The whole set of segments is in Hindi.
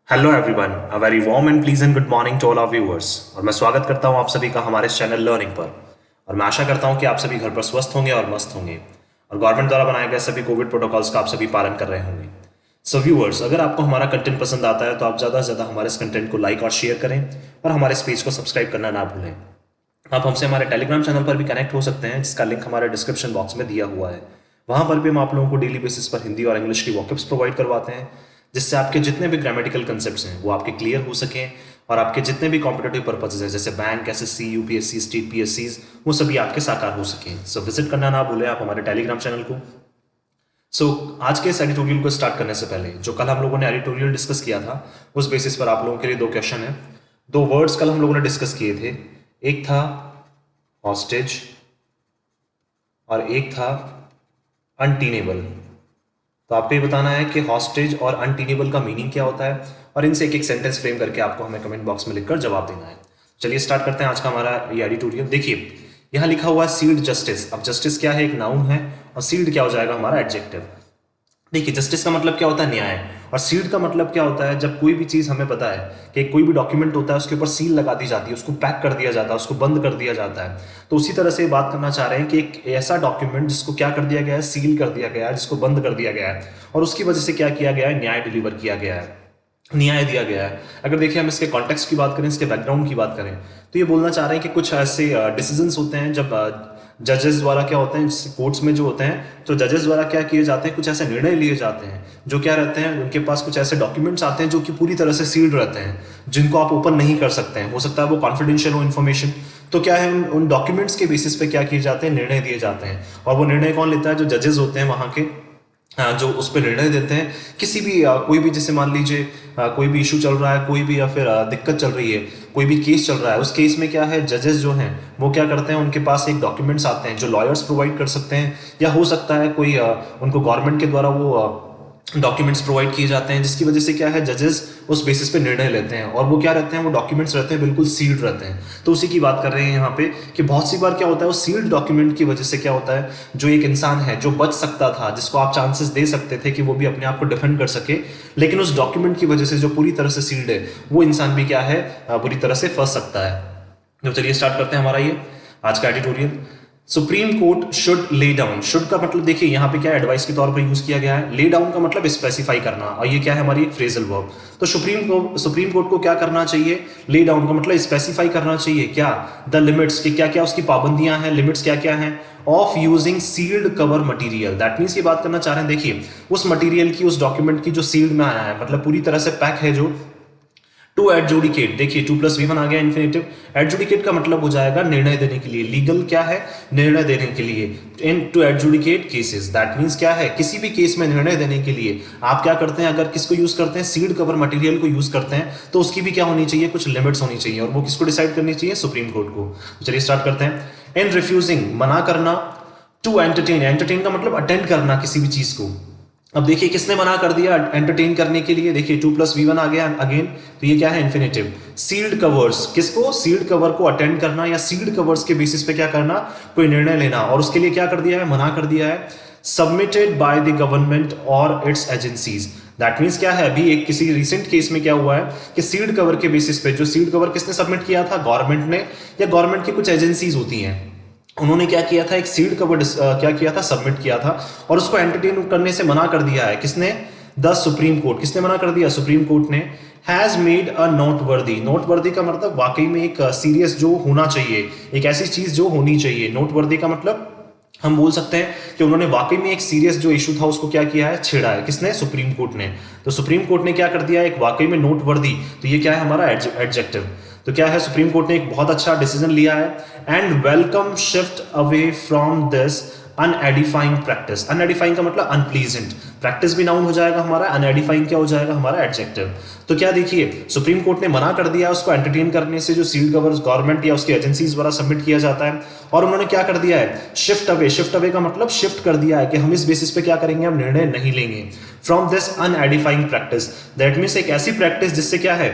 Hello everyone, a very warm and pleasant good morning to all our viewers. और मैं स्वागत करता हूं आप सभी का हमारे इस चैनल लर्निंग पर। और मैं आशा करता हूं कि आप सभी घर पर स्वस्थ होंगे और मस्त होंगे और गवर्नमेंट द्वारा बनाए गए सभी कोविड प्रोटोकॉल्स का आप सभी पालन कर रहे होंगे। सो व्यूअर्स, अगर आपको हमारा कंटेंट पसंद आता है तो आप ज़्यादा से ज़्यादा हमारे इस कंटेंट को लाइक और शेयर करें और हमारे इस पेज को सब्सक्राइब करना ना भूलें। आप हमसे हमारे टेलीग्राम चैनल पर भी कनेक्ट हो सकते हैं, जिसका लिंक हमारे डिस्क्रिप्शन बॉक्स में दिया हुआ है। वहाँ पर भी हम आप लोगों को डेली बेसिस पर हिंदी और इंग्लिश की वॉकअप्स प्रोवाइड करवाते हैं, जिससे आपके जितने भी ग्रामेटिकल कंसेप्ट्स हैं वो आपके क्लियर हो सकें और आपके जितने भी कॉम्पिटेटिव पर्पजेज हैं जैसे बैंक, एसएससी, यूपीएससी, स्टेट पीएससीज, वो सभी आपके साकार हो सकें। सो विजिट करना ना भूलें आप हमारे टेलीग्राम चैनल को। आज के इस एडिटोरियल को स्टार्ट करने से पहले जो कल हम लोगों ने एडिटोरियल डिस्कस किया था, उस बेसिस पर आप लोगों के लिए दो क्वेश्चन है। दो वर्ड्स कल हम लोगों ने डिस्कस किए थे, एक था हॉस्टेज और एक था अनटीनेबल। तो आपको ये बताना है कि हॉस्टेज और अनटीनेबल का मीनिंग क्या होता है और इनसे एक एक सेंटेंस फ्रेम करके आपको हमें कमेंट बॉक्स में लिखकर जवाब देना है। चलिए स्टार्ट करते हैं आज का हमारा ये एडिटोरियल। देखिए, यहाँ लिखा हुआ है सील्ड जस्टिस। अब जस्टिस क्या है? एक नाउन है और सील्ड क्या हो जाएगा? हमारा एडजेक्टिव। देखिए, जस्टिस का मतलब क्या होता है? न्याय। और सील्ड का मतलब क्या होता है? जब कोई भी चीज़ हमें पता है कि कोई भी डॉक्यूमेंट होता है उसके ऊपर सील लगा दी जाती है, उसको पैक कर दिया जाता है, उसको बंद कर दिया जाता है। तो उसी तरह से बात करना चाह रहे हैं कि एक ऐसा डॉक्यूमेंट जिसको क्या कर दिया गया है? सील कर दिया गया है, जिसको बंद कर दिया गया है और उसकी वजह से क्या किया गया है? न्याय डिलीवर किया गया है, न्याय दिया गया है। अगर देखिए हम इसके कॉन्टेक्स्ट की बात करें, इसके बैकग्राउंड की बात करें, तो ये बोलना चाह रहे हैं कि कुछ ऐसे डिसीजंस होते हैं जब जजेस द्वारा क्या होते हैं, कोर्ट्स में जो होते हैं, तो जजेस द्वारा क्या किए जाते हैं, कुछ ऐसे निर्णय लिए जाते हैं जो क्या रहते हैं, उनके पास कुछ ऐसे डॉक्यूमेंट्स आते हैं जो कि पूरी तरह से सील्ड रहते हैं, जिनको आप ओपन नहीं कर सकते हैं। हो सकता है वो कॉन्फिडेंशियल हो इन्फॉर्मेशन। तो क्या है, उन डॉक्यूमेंट्स के बेसिस पे क्या किए जाते हैं? निर्णय दिए जाते हैं। और वो निर्णय कौन लेता है? जो जजेस होते हैं वहाँ के, जो उस पर निर्णय देते हैं। किसी भी कोई भी, जैसे मान लीजिए कोई भी इशू चल रहा है, कोई भी या फिर दिक्कत चल रही है, कोई भी केस चल रहा है, उस केस में क्या है, जजेस जो हैं वो क्या करते हैं, उनके पास एक डॉक्यूमेंट्स आते हैं जो लॉयर्स प्रोवाइड कर सकते हैं, या हो सकता है कोई उनको गवर्नमेंट के द्वारा वो डॉक्यूमेंट्स प्रोवाइड किए जाते हैं, जिसकी वजह से क्या है, जजेस उस बेसिस पे निर्णय लेते हैं। और वो क्या रहते हैं, वो डॉक्यूमेंट्स रहते हैं बिल्कुल सील्ड रहते हैं। तो उसी की बात कर रहे हैं यहाँ पे कि बहुत सी बार क्या होता है, वो सील्ड डॉक्यूमेंट की वजह से क्या होता है, जो एक इंसान है जो बच सकता था, जिसको आप चांसेस दे सकते थे कि वो भी अपने आप को डिफेंड कर सके, लेकिन उस डॉक्यूमेंट की वजह से जो पूरी तरह से सील्ड है, वो इंसान भी क्या है, बुरी तरह से फंस सकता है। तो चलिए स्टार्ट करते हैं हमारा ये आज का editorial. Supreme court should lay down. Should का मतलब देखिए यहाँ पे क्या एडवाइस के तौर पर यूज किया गया है। ले डाउन का मतलब स्पेसिफाई करना, और ये क्या है, हमारी एक फ्रेजल वर्ब। तो सुप्रीम कोर्ट को क्या करना चाहिए? ले डाउन का मतलब स्पेसिफाई करना चाहिए क्या? द लिमिट्स, कि क्या क्या उसकी पाबंदियां हैं, लिमिट्स क्या क्या हैं of using sealed cover material. That means ये बात करना चाह रहे हैं, देखिए उस मटेरियल की, उस डॉक्यूमेंट की जो सील्ड में आया है, मतलब पूरी तरह से पैक है, जो टू एडजुडिकेट। देखिए टू प्लस वी1 आ गया इन्फिनेटिव। एडजुडिकेट का मतलब हो जाएगा निर्णय देने के लिए। लीगल क्या है? निर्णय देने के लिए। In to adjudicate cases, that means क्या है, किसी भी केस में निर्णय देने के लिए आप क्या करते हैं, अगर किसको यूज करते हैं, सील्ड कवर मटेरियल को यूज करते हैं, तो उसकी भी क्या होनी चाहिए, कुछ लिमिट्स होनी चाहिए। और वो किसको डिसाइड करनी चाहिए? सुप्रीम कोर्ट को। तो चलिए स्टार्ट करते हैं। इन रिफ्यूजिंग, मना करना। टू एंटरटेन, एंटरटेन का मतलब अटेंड करना किसी भी चीज को। अब देखिए किसने मना कर दिया एंटरटेन करने के लिए? देखिए टू प्लस वी1 आ गया अगेन, तो ये क्या है, इन्फिनेटिव। सील्ड कवर्स, किसको? सील्ड कवर को अटेंड करना, या सील्ड कवर्स के बेसिस पे क्या करना, कोई निर्णय लेना, और उसके लिए क्या कर दिया है, मना कर दिया है। सबमिटेड बाय द गवर्नमेंट और इट्स एजेंसीज। दैट मीन्स क्या है, अभी एक किसी रिसेंट केस में क्या हुआ है कि सील्ड कवर के बेसिस पे, जो सील्ड कवर किसने सबमिट किया था, गवर्नमेंट ने, या गवर्नमेंट की कुछ एजेंसीज होती हैं, उन्होंने क्या किया था, एक सील्ड कवर क्या किया था, सबमिट किया था, और उसको एंटरटेन करने से मना कर दिया है। किसने? The supreme court. किसने मना कर दिया? सुप्रीम कोर्ट ने। Has made a noteworthy. Noteworthy का मतलब वाकई में एक सीरियस जो होना चाहिए, एक ऐसी चीज जो होनी चाहिए। नोटवर्दी का मतलब हम बोल सकते हैं कि उन्होंने वाकई में एक सीरियस जो इशू था उसको क्या किया है, छेड़ा है। किसने? सुप्रीम कोर्ट ने। तो सुप्रीम कोर्ट ने क्या कर दिया, एक वाकई में नोटवर्दी, तो ये क्या है, हमारा एडजेक्टिव। तो क्या है, सुप्रीम कोर्ट ने एक बहुत अच्छा डिसीजन लिया है। And welcome shift away from this अनएडिफाइंग practice. अनएडिफाइंग का मतलब अनप्लीजेंट। प्रैक्टिस भी नाउन हो जाएगा हमारा, अनएडिफाइंग क्या हो जाएगा, हमारा एडजेक्टिव। तो क्या देखिए, सुप्रीम कोर्ट ने मना कर दिया उसको एंटरटेन करने से, जो सील्ड कवर्स गवर्नमेंट या उसकी एजेंसीज द्वारा सबमिट किया जाता है। और उन्होंने क्या कर दिया है, शिफ्ट अवे। शिफ्ट अवे का मतलब शिफ्ट कर दिया है कि हम इस बेसिस पे क्या करेंगे, हम निर्णय नहीं लेंगे। From this अनएडिफाइंग practice, that means एक ऐसी प्रैक्टिस जिससे क्या है,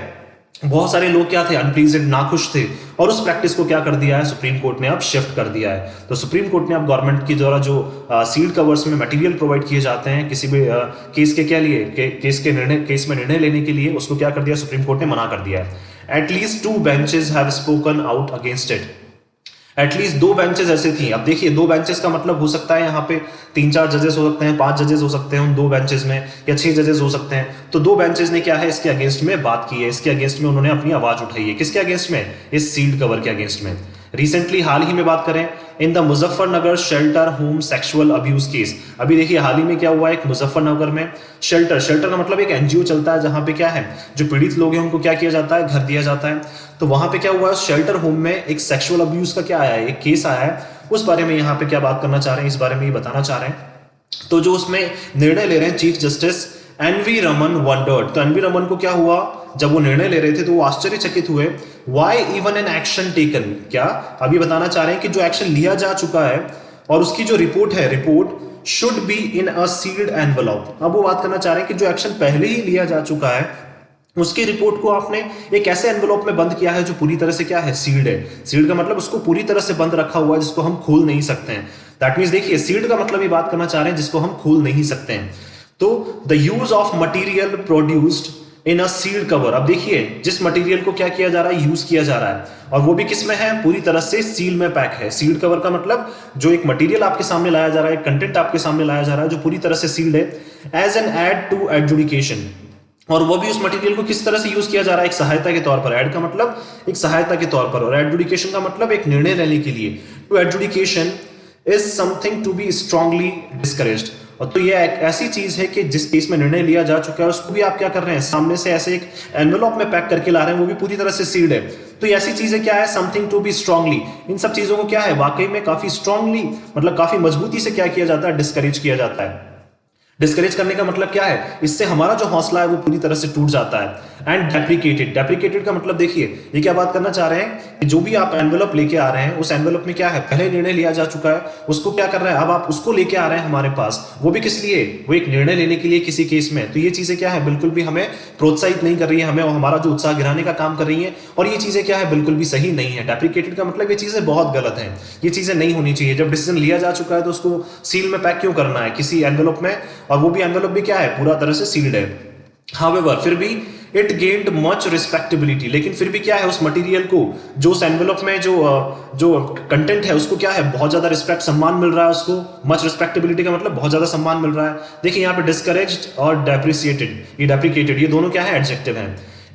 बहुत सारे लोग क्या थे, अनप्लीजेंट, नाखुश थे, और उस प्रैक्टिस को क्या कर दिया है, सुप्रीम कोर्ट ने अब शिफ्ट कर दिया है। तो सुप्रीम कोर्ट ने अब गवर्नमेंट के द्वारा जो सील्ड कवर्स में मटेरियल प्रोवाइड किए जाते हैं किसी भी केस के क्या लिए केस में निर्णय लेने के लिए, उसको क्या कर दिया, सुप्रीम कोर्ट ने मना कर दिया है। At least 2 benches have spoken out against it. At least 2 benches ऐसे थी। अब देखिए 2 बेंचेस का मतलब हो सकता है यहाँ पे 3-4 जजेस हो सकते हैं, 5 जजेस हो सकते हैं उन 2 बेंचेस में, या 6 जजेस हो सकते हैं। तो 2 बेंचेस ने क्या है, इसके अगेंस्ट में बात की है, इसके अगेंस्ट में उन्होंने अपनी आवाज उठाई है। किसके अगेंस्ट में, इस सील्ड कवर के अगेंस्ट में। रिसेंटली हाल ही में बात करें, in the Muzaffarnagar shelter home sexual abuse case. अभी देखिए हाल ही में क्या हुआ है, एक मुजफ्फरनगर में शेल्टर का मतलब एक एनजीओ चलता है जहां पे क्या है, जो पीड़ित लोग हैं उनको क्या किया जाता है, घर दिया जाता है। तो वहां पे क्या हुआ है, शेल्टर होम में एक सेक्सुअल अब्यूज का क्या आया है, एक केस आया है। उस बारे में यहाँ पे क्या बात करना चाह रहे हैं, इस बारे में ये बताना चाह रहे हैं। तो जो उसमें निर्णय ले रहे हैं chief justice NV Raman wondered. तो एनवी रमन को क्या हुआ, जब वो निर्णय ले रहे थे तो वो आश्चर्यचकित हुए। Why even an action taken, क्या अभी बताना चाह रहे हैं कि जो एक्शन लिया जा चुका है और उसकी जो रिपोर्ट है, report should be in a sealed envelope. अब वो बात करना चाह रहे हैं कि जो एक्शन पहले ही लिया जा चुका है उसकी रिपोर्ट को आपने एक ऐसे एनवलप में बंद किया है जो पूरी तरह से क्या है, सील्ड है। सील्ड का मतलब उसको पूरी तरह से बंद रखा हुआ है, जिसको हम खोल नहीं सकते हैं। दैट मीन्स देखिए सील्ड का मतलब ये बात करना चाह रहे हैं जिसको हम खोल नहीं सकते हैं। तो the use of material produced in a sealed cover. अब देखिए जिस मटेरियल को क्या किया जा रहा है, यूज किया जा रहा है, और वो भी किस में है, पूरी तरह से सील में पैक है। सील्ड कवर का मतलब जो एक मटेरियल आपके सामने लाया जा रहा है, कंटेंट आपके सामने लाया जा रहा है जो पूरी तरह से सील्ड है। As an aid to adjudication, और वो भी उस मटेरियल को किस तरह से यूज किया जा रहा है, एक सहायता के तौर पर। एड का मतलब एक सहायता के तौर पर, और एडजुडिकेशन का मतलब एक निर्णय लेने के लिए। To adjudication is something to be strongly discouraged. और तो ये एक ऐसी चीज है कि जिस केस में निर्णय लिया जा चुका है उसको भी आप क्या कर रहे हैं, सामने से ऐसे एक एनवेलप में पैक करके ला रहे हैं, वो भी पूरी तरह से सील्ड है। तो ये ऐसी चीजें क्या है, समथिंग टू बी स्ट्रांगली, इन सब चीजों को क्या है, वाकई में काफी स्ट्रांगली मतलब काफी मजबूती से क्या किया जाता है, डिस्करेज किया जाता है। डिस्करेज करने का मतलब क्या है, इससे हमारा जो हौसला है वो पूरी तरह से टूट जाता है। एंड डेप्रिकेटेड का मतलब देखिए ये क्या बात करना चाह रहे हैं कि जो भी आप एनवेलप लेके आ रहे हैं उस एनवेलप में क्या है, पहले निर्णय लिया जा चुका है, उसको क्या कर रहे हैं, अब आप उसको लेके आ रहे हैं हमारे पास, वो भी किस लिए, वो एक निर्णय लेने के लिए किसी केस में। तो ये चीजें क्या है, बिल्कुल भी हमें प्रोत्साहित नहीं कर रही है, हमें हमारा जो उत्साह गिराने का काम कर रही है, और ये चीजें क्या है, बिल्कुल भी सही नहीं है। डेप्रिकेटेड का मतलब ये चीजें बहुत गलत है, ये चीजें नहीं होनी चाहिए। जब डिसीजन लिया जा चुका है तो उसको सील में पैक क्यों करना है किसी एनवेलप में, और वो भी एनवेलप भी क्या है, पूरा तरह से सील्ड है। हाउएवर फिर भी इट गेन्ड मच रिस्पेक्टेबिलिटी, लेकिन फिर भी क्या है, उस मटेरियल को जो उस एनवेलप में जो कंटेंट है उसको क्या है, बहुत ज्यादा रिस्पेक्ट, सम्मान मिल रहा है उसको। मच रिस्पेक्टेबिलिटी का मतलब बहुत ज्यादा सम्मान मिल रहा है। देखिए यहाँ पे डिस्करेज्ड और डेप्रिसिएटेड, ये डेप्रिकेटेड, ये दोनों क्या है, एडजेक्टिव हैं।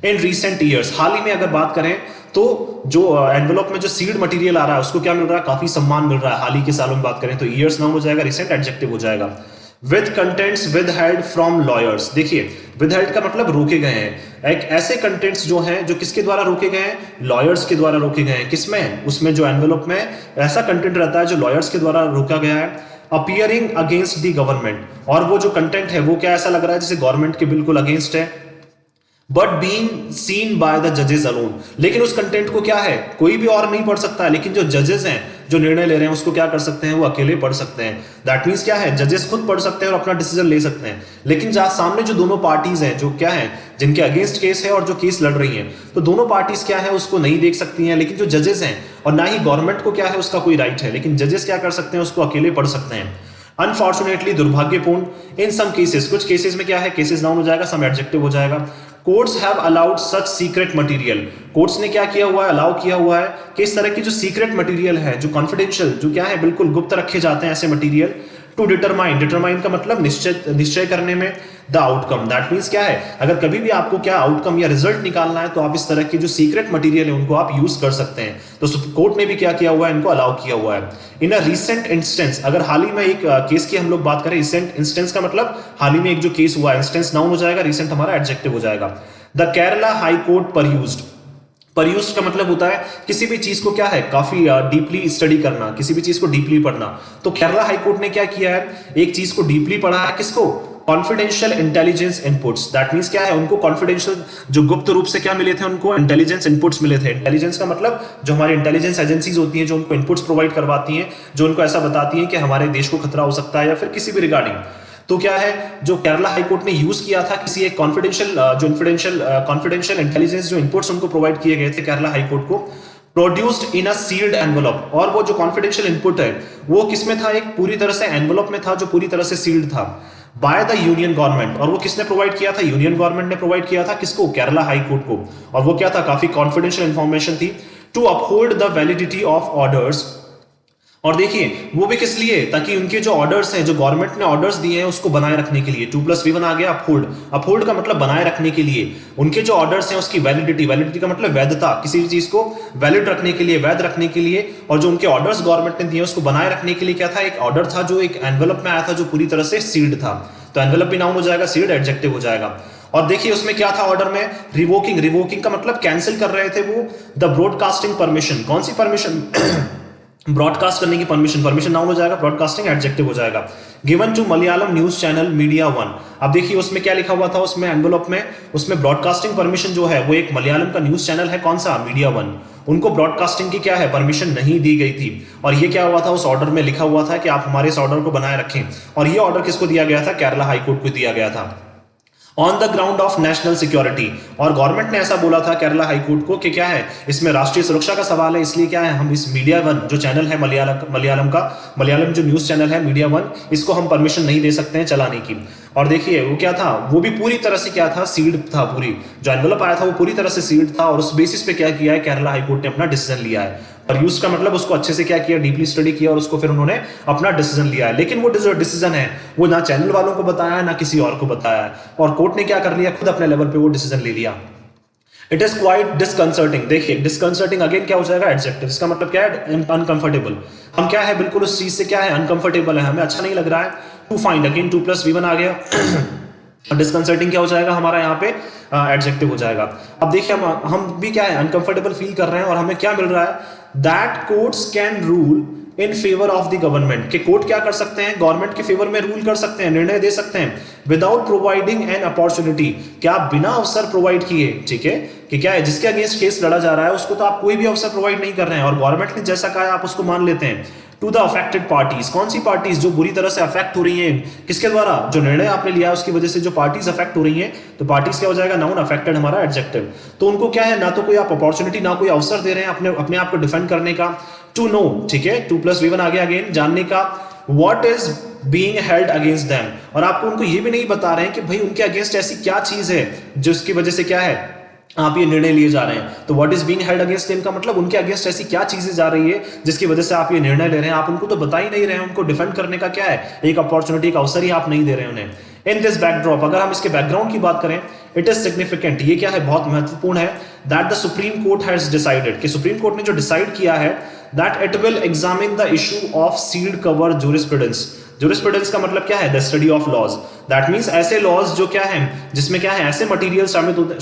इन रिसेंट ईयर्स, हाल ही में अगर बात करें तो जो एनवेलप में जो सील्ड मटेरियल आ रहा है उसको क्या मिल रहा है, काफी सम्मान मिल रहा है। हाल ही के सालों में बात करें तो ईयर्स नाउन हो जाएगा, रिसेंट एडजेक्टिव हो जाएगा। With contents withheld from lawyers, देखिए विदहेल्ड का मतलब रोके गए हैं। एक ऐसे कंटेंट्स जो हैं जो किसके द्वारा रोके गए हैं, लॉयर्स के द्वारा रोके गए हैं। किसमें, उसमें जो एनवेलप में ऐसा कंटेंट रहता है जो लॉयर्स के द्वारा रोका गया है। अपीयरिंग अगेंस्ट द गवर्नमेंट, और वो जो कंटेंट है वो क्या ऐसा लग रहा है जैसे गवर्नमेंट के बिल्कुल अगेंस्ट है। But being seen by the जजेस अलोन, लेकिन उस कंटेंट को क्या है, कोई भी और नहीं पढ़ सकता है, लेकिन जो जजेस हैं जो निर्णय ले रहे हैं उसको क्या कर सकते हैं, वो अकेले पढ़ सकते हैं। दैट मीन्स क्या है, जजेस खुद पढ़ सकते हैं और अपना डिसीजन ले सकते हैं। लेकिन जहां सामने जो दोनों पार्टीज हैं जो क्या है, जिनके अगेंस्ट केस है और जो केस लड़ रही हैं, तो दोनों पार्टीज क्या है, उसको नहीं देख सकती हैं। लेकिन जो जजेस हैं, और ना ही गवर्नमेंट को क्या है उसका कोई राइट है, लेकिन जजेस क्या कर सकते हैं, उसको अकेले पढ़ सकते हैं। अनफॉर्चुनेटली, दुर्भाग्यपूर्ण, इन सम केसेस, कुछ केसेस में क्या है, केसेस नाउन हो जाएगा, सम एडजेक्टिव हो जाएगा। Courts have allowed such secret material, courts ने क्या किया हुआ है, अलाउ किया हुआ है कि इस तरह की जो सीक्रेट मटेरियल है, जो कॉन्फिडेंशियल, जो क्या है बिल्कुल गुप्त रखे जाते हैं ऐसे मटेरियल, टू डिटरमाइन का मतलब निश्चय करने में, द आउटकम। दैट मीन्स क्या है, अगर कभी भी आपको क्या आउटकम या रिजल्ट निकालना है तो आप इस तरह के जो सीक्रेट मटेरियल है उनको आप यूज कर सकते हैं। तो कोर्ट ने भी क्या किया हुआ है, इनको अलाउ किया हुआ है। इन अ रिसेंट इंस्टेंस, अगर हाल ही में एक केस की हम लोग बात करें, रिसेंट इंस्टेंस का मतलब हाल ही में एक जो केस हुआ, इंस्टेंस नाउन हो जाएगा, रिसेंट हमारा एडजेक्टिव हो जाएगा। द केरला हाई कोर्ट परयूज्ड का मतलब होता है किसी भी चीज को क्या है, काफी डीपली स्टडी करना, किसी भी चीज को डीपली पढ़ना। तो केरला हाई कोर्ट ने क्या किया है, एक चीज को डीपली पढ़ा है, किसको, confidential intelligence inputs. That means क्या है, उनको कॉन्फिडेंशियल जो गुप्त रूप से क्या मिले थे, उनको इंटेलिजेंस इनपुट्स मिले थे। इंटेलिजेंस का मतलब जो हमारी इंटेलिजेंस एजेंसीज होती हैं जो उनको इनपुट्स प्रोवाइड करवाती हैं, जो उनको ऐसा बताती हैं कि हमारे देश को खतरा हो सकता है या फिर किसी भी रिगार्डिंग। तो क्या है, जो केरला हाई कोर्ट ने यूज किया था किसी एक कॉन्फिडेंशियल इंटेलिजेंस जो इनपुट्स उनको प्रोवाइड किए गए थे केरला हाई कोर्ट को, produced in a sealed envelope, और वो जो कॉन्फिडेंशियल इनपुट है वो किसमें था, एक पूरी तरह से एनवलप में था जो पूरी तरह से सील्ड था बाय द यूनियन गवर्नमेंट। और वो किसने प्रोवाइड किया था, यूनियन गवर्नमेंट ने प्रोवाइड किया था किसको, केरला हाई कोर्ट को। और वो क्या था, काफी कॉन्फिडेंशियल इंफॉर्मेशन थी, to uphold the validity of orders. और देखिए वो भी किस लिए, ताकि उनके जो ऑर्डर्स हैं, जो गवर्नमेंट ने ऑर्डर्स दिए हैं उसको बनाए रखने के लिए। 2+V1 आ गया अपहोल्ड, अपहोल्ड का मतलब बनाए रखने के लिए। उनके जो ऑर्डर्स हैं उसकी वैलिडिटी, वैलिडिटी का मतलब वैधता, किसी भी चीज को वैलिड रखने के लिए, वैध रखने के लिए। और जो उनके ऑर्डर्स गवर्नमेंट ने दिए उसको बनाए रखने के लिए क्या था, एक ऑर्डर था जो एक एनवेलप में आया था जो पूरी तरह से सील्ड था। तो एनवेलप भी नाउन हो जाएगा, सील्ड एडजेक्टिव हो जाएगा। और देखिए उसमें क्या था ऑर्डर में, रिवोकिंग, रिवोकिंग का मतलब कैंसिल कर रहे थे वो द ब्रॉडकास्टिंग परमिशन। कौन सी परमिशन, ब्रॉडकास्ट करने की परमिशन, परमिशन नाउन हो जाएगा, ब्रॉडकास्टिंग एडजेक्टिव हो जाएगा। Given to Malayalam news channel media one. अब देखिए उसमें क्या लिखा हुआ था, उसमें एनवेलप में, उसमें ब्रॉडकास्टिंग परमिशन जो है वो एक मलयालम का न्यूज चैनल है, कौन सा, मीडिया वन। उनको ब्रॉडकास्टिंग की क्या है, परमिशन नहीं दी गई थी। और ये क्या हुआ था, उस ऑर्डर में लिखा हुआ था कि आप हमारे इस ऑर्डर को बनाए रखें। और ये ऑर्डर किसको दिया गया था, केरला हाईकोर्ट को दिया गया था, on the ground of national security. और गवर्नमेंट ने ऐसा बोला था केरला हाईकोर्ट को कि क्या है, इसमें राष्ट्रीय सुरक्षा का सवाल है, इसलिए क्या है, हम इस मीडिया वन जो चैनल है मलयालम जो न्यूज चैनल है मीडिया वन, इसको हम परमिशन नहीं दे सकते हैं चलाने की। और देखिए वो क्या था, वो भी पूरी तरह से क्या था, सील्ड था, पूरी जो एनवेलप आया था वो पूरी तरह से सील्ड था। और उस बेसिस पे क्या किया है, केरला हाईकोर्ट ने अपना डिसीजन लिया है। और यूज का मतलब उसको अच्छे से क्या किया, डीपली स्टडी किया और उसको फिर उन्होंने अपना डिसीजन लिया है। लेकिन वो जो डिसीजन है वो ना चैनल वालों को बताया है ना किसी और को बताया है, और कोर्ट ने क्या कर लिया, खुद अपने लेवल पे वो डिसीजन ले लिया। It is quite disconcerting. देखिए डिस्कंसर्टिंग अगेन क्या हो जाएगा, एडजेक्टिव। इसका मतलब क्या है, अनकंफर्टेबल। हम क्या है, बिल्कुल उस चीज से क्या है, अनकंफर्टेबल है, हमें अच्छा नहीं लग रहा है। टू फाइंड, अगेन 2+V1 आ गया। डिस्कंसर्टिंग क्या हो जाएगा हमारा यहाँ पे, एडजेक्टिव हो जाएगा। अब देखिए हम भी क्या है, अनकंफर्टेबल फील कर रहे हैं, और हमें क्या मिल रहा है, that courts can rule in favour of the government, के कोर्ट क्या कर सकते हैं, गवर्नमेंट के फेवर में रूल कर सकते हैं, निर्णय दे सकते हैं, विदाउट प्रोवाइडिंग एन अपॉर्चुनिटी, क्या बिना अवसर प्रोवाइड किए, ठीक है, कि क्या है, जिसके अगेंस्ट केस लड़ा जा रहा है उसको तो आप कोई भी अवसर प्रोवाइड नहीं कर रहे हैं, और गवर्नमेंट ने जैसा कहा है आप उसको मान लेते हैं। टू द अफेक्टेड पार्टीज, कौन सी पार्टीज जो बुरी तरह से अफेक्ट हो रही हैं, किसके द्वारा, जो निर्णय आपने लिया है उसकी वजह से जो पार्टीज अफेक्ट हो रही हैं, तो पार्टीज क्या हो जाएगा, नाउन, अफेक्टेड हमारा एडजेक्टिव। तो उनको क्या है, ना तो कोई आप अपॉर्चुनिटी, ना कोई अवसर दे रहे हैं अपने आप को डिफेंड करने का। टू नो, ठीक है, 2+V1 आ गया अगेन, जानने का, what is being held against them. और आपको उनको ये भी नहीं बता रहे हैं कि भाई उनके अगेंस्ट ऐसी क्या चीज है जिसकी वजह से क्या है आप ये निर्णय लिए जा रहे हैं। तो what is being held against them का मतलब उनके अगेंस्ट ऐसी क्या चीजें जा रही है जिसकी वजह से आप ये निर्णय ले रहे हैं, आप उनको तो बता ही नहीं रहे हैं, उनको डिफेंड करने का क्या है, एक अपॉर्चुनिटी, एक अवसर ही आप नहीं दे रहे हैं उन्हें। इन दिस बैकड्रॉप, अगर हम इसके बैकग्राउंड की बात करें, इट इज सिग्निफिकेंट, ये क्या है, बहुत महत्वपूर्ण है, that the supreme court has decided, कि सुप्रीम कोर्ट ने जो डिसाइड किया है, that it will examine the issue of sealed cover jurisprudence. Jurisprudence का मतलब क्या है, the study of laws. That means ऐसे लॉज जो क्या है, जिसमें क्या है, ऐसे मटेरियल शामिल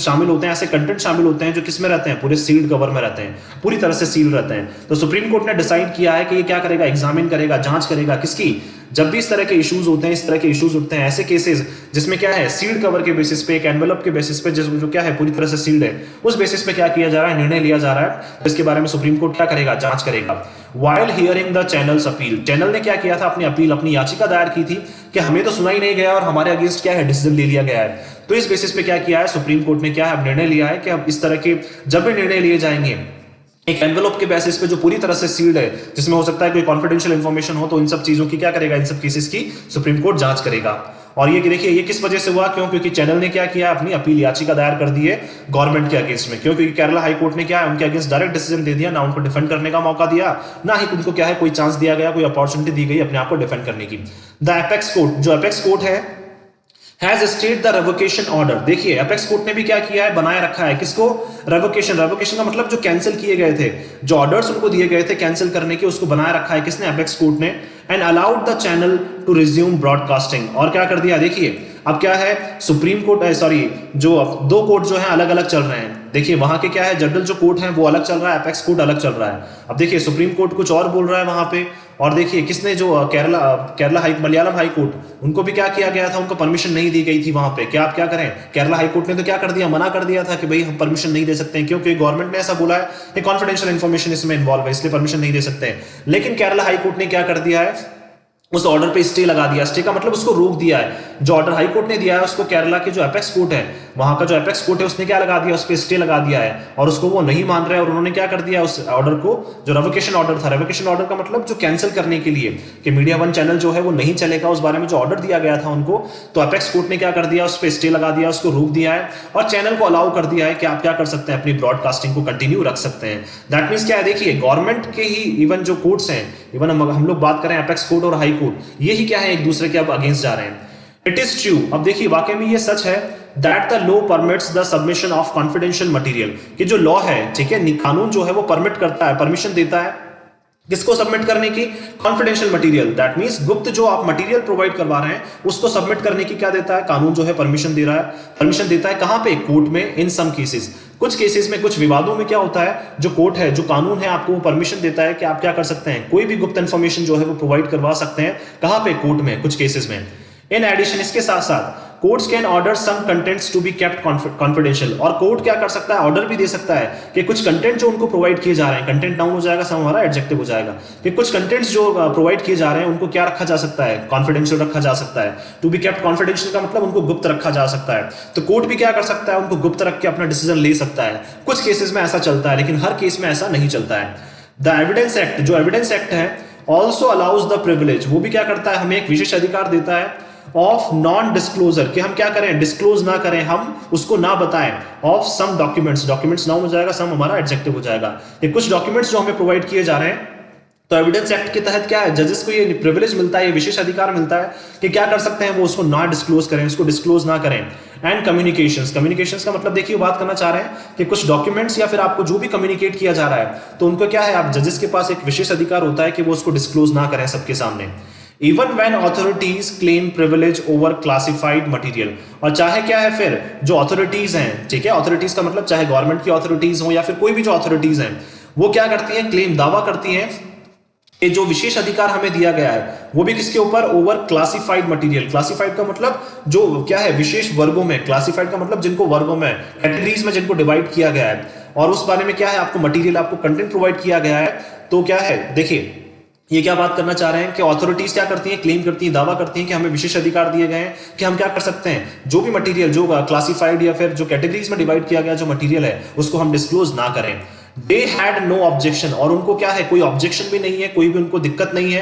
होते हैं, ऐसे कंटेंट शामिल होते हैं जो किसमें रहते हैं, पूरे सील्ड कवर में रहते हैं, पूरी तरह से सील रहते हैं। तो सुप्रीम कोर्ट ने डिसाइड किया है कि ये क्या करेगा, एग्जामिन करेगा, जांच करेगा, किसकी, जब भी इस तरह के इश्यूज होते हैं, इस तरह के इश्यूज उठते हैं, ऐसे केसेस जिसमें क्या है, सील्ड कवर के बेसिस पे, एक एनवेलप के बेसिस पे, जो क्या है पूरी तरह से सील्ड है, उस बेसिस पे क्या किया जा रहा है, निर्णय लिया जा रहा है, इसके बारे में सुप्रीम कोर्ट क्या करेगा, जांच करेगा। While hearing the channels appeal, channel ने क्या किया था, अपनी अपील, अपनी याचिका दायर की थी कि हमें तो सुना ही नहीं गया और हमारे अगेंस्ट क्या है, डिसीजन ले लिया गया है। तो इस बेसिस पे क्या किया है, सुप्रीम कोर्ट ने क्या है, अब निर्णय लिया है कि अब इस तरह के जब भी निर्णय लिए जाएंगे एक एनवेलप के बेसिस पे जो पूरी तरह से सील्ड है, जिसमें हो सकता है कोई कॉन्फिडेंशियल इंफॉर्मेशन हो, तो इन सब चीजों की क्या करेगा, इन सब केसेस की सुप्रीम कोर्ट जांच करेगा। और ये देखिए ये किस वजह से हुआ, क्यों, क्योंकि चैनल ने क्या किया, अपनी अपील याचिका दायर कर दी है गवर्नमेंट के अगेंस्ट में। क्यों, क्योंकि केरला हाई कोर्ट ने क्या है, उनके अगेंस्ट डायरेक्ट डिसीजन दे दिया, ना उनको डिफेंड करने का मौका दिया, ना ही उनको क्या है कोई चांस दिया गया, कोई अपॉर्चुनिटी दी गई अपने आप को डिफेंड करने की। द एपेक्स कोर्ट, जो एपेक्स कोर्ट है, has state the revocation order. देखिए एपेक्स कोर्ट ने भी क्या किया है, बनाए रखा है किसको, रेवोकेशन। रेवोकेशन का मतलब जो कैंसिल किए गए थे, जो ऑर्डर्स उनको दिए गए थे कैंसिल करने के, उसको बनाए रखा है किसने, एपेक्स कोर्ट ने। And allowed the channel to resume broadcasting. और क्या कर दिया, देखिए अब क्या है, सुप्रीम कोर्ट सॉरी जो दो कोर्ट जो है अलग अलग चल रहे हैं। देखिए वहां के क्या है, जनरल जो कोर्ट है वो अलग चल रहा है, एपेक्स कोर्ट अलग चल रहा है। अब देखिए सुप्रीम कोर्ट कुछ और बोल रहा है वहां पे, और देखिए किसने, जो मलयालम हाई कोर्ट, उनको भी क्या किया गया था, उनको परमिशन नहीं दी गई थी वहां पे। क्या आप क्या करें, केरला हाई कोर्ट ने तो क्या कर दिया, मना कर दिया था कि भाई हम परमिशन नहीं दे सकते हैं, क्योंकि गवर्नमेंट ने ऐसा बोला है कि कॉन्फिडेंशियल इंफॉर्मेशन इसमें इन्वॉल्व है, इसलिए परमिशन नहीं दे सकते हैं। लेकिन केरला हाई कोर्ट ने क्या कर दिया है, उस ऑर्डर पे स्टे लगा दिया। स्टे का मतलब उसको रोक दिया है। जो ऑर्डर हाई कोर्ट ने दिया है उसको केरला के जो एपेक्स कोर्ट है, वहां का जो एपेक्स कोर्ट है उसने क्या लगा दिया, उस पे स्टे लगा दिया है और उसको वो नहीं मान रहे हैं। और उन्होंने क्या कर दिया, उस ऑर्डर को, जो रेवोकेशन ऑर्डर था, रेवोकेशन ऑर्डर का मतलब जो कैंसिल करने के लिए कि मीडिया वन चैनल जो है वो नहीं चलेगा, उस बारे में जो ऑर्डर दिया गया था उनको, तो एपेक्स कोर्ट ने क्या कर दिया, उस पर स्टे लगा दिया, उसको रोक दिया है और चैनल को अलाउ कर दिया है कि आप क्या कर सकते हैं, अपनी ब्रॉडकास्टिंग को कंटिन्यू रख सकते हैं। दैट मीन्स क्या है, देखिए गवर्नमेंट के ही इवन जो कोर्ट्स हैं, इवन हम लोग बात करें एपेक्स कोर्ट और हाई कोर्ट, ये ही क्या है, एक दूसरे के अब अगेंस्ट जा रहे हैं। इट इज ट्रू, अब देखिए वाकई में ये सच है, that the law permits the submission of confidential material, कि जो लॉ है, ठीक है, कानून जो है वो परमिट करता है, परमिशन देता है किसको सबमिट करने की, कॉन्फिडेंशियल मटेरियल। दैट मींस गुप्त जो आप मटेरियल प्रोवाइड करवा रहे हैं उसको सबमिट करने की क्या देता है, कानून जो है परमिशन दे रहा है, परमिशन देता है। कहां पे, कोर्ट में। इन सम केसेस, कुछ केसेस में, कुछ विवादों में क्या होता है, जो कोर्ट है, जो कानून है, आपको परमिशन देता है कि आप क्या कर सकते हैं, कोई भी गुप्त इंफॉर्मेशन जो है वो प्रोवाइड करवा सकते हैं। कहां पे, कोर्ट में, कुछ केसेस में। इन एडिशन, इसके साथ साथ courts can order some contents to be kept confidential, और कोर्ट क्या कर सकता है, ऑर्डर भी दे सकता है कि कुछ कंटेंट जो उनको प्रोवाइड किए जा रहे हैं, कंटेंट नाउन हो जाएगा, सम हमारा एडजेक्टिव हो जाएगा, कि कुछ कंटेंट्स जो प्रोवाइड किए जा रहे हैं उनको क्या रखा जा सकता है, कॉन्फिडेंशियल रखा जा सकता है। टू बी केप्ट कॉन्फिडेंशियल का मतलब उनको गुप्त रखा जा सकता है। तो कोर्ट भी क्या कर सकता है, उनको गुप्त रख के अपना डिसीजन ले सकता है। कुछ केसेस में ऐसा चलता है, लेकिन हर केस में ऐसा नहीं चलता है। द एविडेंस एक्ट, जो एविडेंस एक्ट है, ऑल्सो अलाउज द प्रिविलेज, वो भी क्या करता है, हमें एक विशेष अधिकार देता है ऑफ नॉन डिस्क्लोजर, कि हम क्या करें, डिस्क्लोज ना करें, हम उसको ना बताएं, of some documents, documents known हो जाएगा, सम हमारा एडजेक्टिव हो जाएगा। ये कुछ डॉक्यूमेंट्स जो हमें प्रोवाइड किए जा रहे हैं, तो एविडेंस एक्ट के तहत क्या है, जजेस को ये प्रिविलेज मिलता है, ये विशेष अधिकार मिलता है कि क्या कर सकते हैं, वो उसको ना डिस्क्लोज करें, उसको डिस्क्लोज ना करें। एंड कम्युनिकेशंस, कम्युनिकेशंस का मतलब देखिए बात करना चाह रहे हैं कि कुछ डॉक्यूमेंट्स या फिर आपको जो भी कम्युनिकेट किया जा रहा है, तो उनको क्या है, आप जजेस के पास एक विशेष अधिकार होता है कि वो उसको डिस्क्लोज ना करें सबके सामने। Even when authorities claim privilege over classified material, और चाहे क्या है फिर जो अथॉरिटीज हैं, ठीक है, अथॉरिटीज का मतलब चाहे गवर्नमेंट की अथॉरिटीज हो या फिर कोई भी जो अथॉरिटीज हैं, वो क्या करती हैं, क्लेम, दावा करती हैं कि जो विशेष अधिकार हमें दिया गया है वो भी किसके ऊपर, ओवर क्लासिफाइड मटेरियल। क्लासिफाइड का मतलब जो क्या है, विशेष वर्गों में, क्लासिफाइड का मतलब जिनको वर्गों में, कैटेगरीज में जिनको डिवाइड किया गया है, और उस बारे में क्या है, आपको मटेरियल, आपको कंटेंट प्रोवाइड किया गया है। तो क्या है, देखिए ये क्या बात करना चाह रहे हैं कि अथॉरिटीज क्या करती हैं, क्लेम करती हैं, दावा करती हैं कि हमें विशेष अधिकार दिए गए हैं कि हम क्या कर सकते हैं, जो भी मटेरियल जो क्लासिफाइड या फिर जो कैटेगरीज में डिवाइड किया गया जो मटेरियल है उसको हम डिस्क्लोज ना करें। दे हैड नो ऑब्जेक्शन, और उनको क्या है, कोई ऑब्जेक्शन भी नहीं है, कोई भी उनको दिक्कत नहीं है,